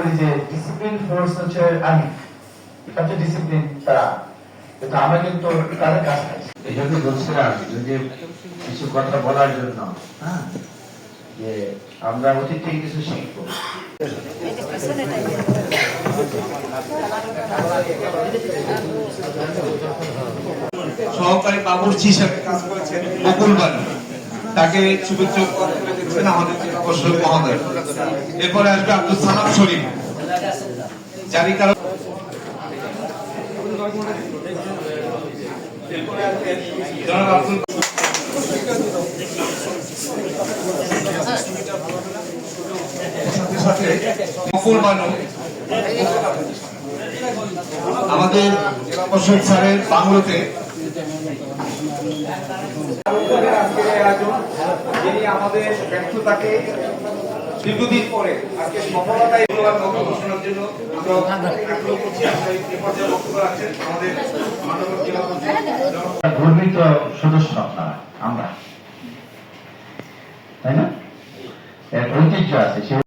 করি যে discipline force হচ্ছে আর্মি, সবচেয়ে ডিসিপ্লিন তারা, কিন্তু আমরা কিন্তু তাদের কাজ খাইছি। এই জন্য বলছিলাম যে কিছু কথা বলার জন্য, হ্যাঁ, যে আমরা অতীত থেকে কিছু শিখবো। সহকারী বাবুর্চি হিসাবে কাজ করেছেন বকুল বানু, তাকে শুভেচ্ছা করে দিচ্ছেন আমাদের প্রশাসক মহোদয়। এরপরে আসবে আব্দুল সালাম শরীফ, জারি কারণ জনাব আব্দুল সাথে বকুল বানু আমাদের জেলা প্রশাসক স্যারের বাংলোতে যিনি আমাদের ব্যর্থতাকে দীর্ঘদিন পরে আজকে সফলতায় ঘোষণার জন্য গর্বিত সদস্য আপনারা, আমরা, তাই না? ঐতিহ্য আছে।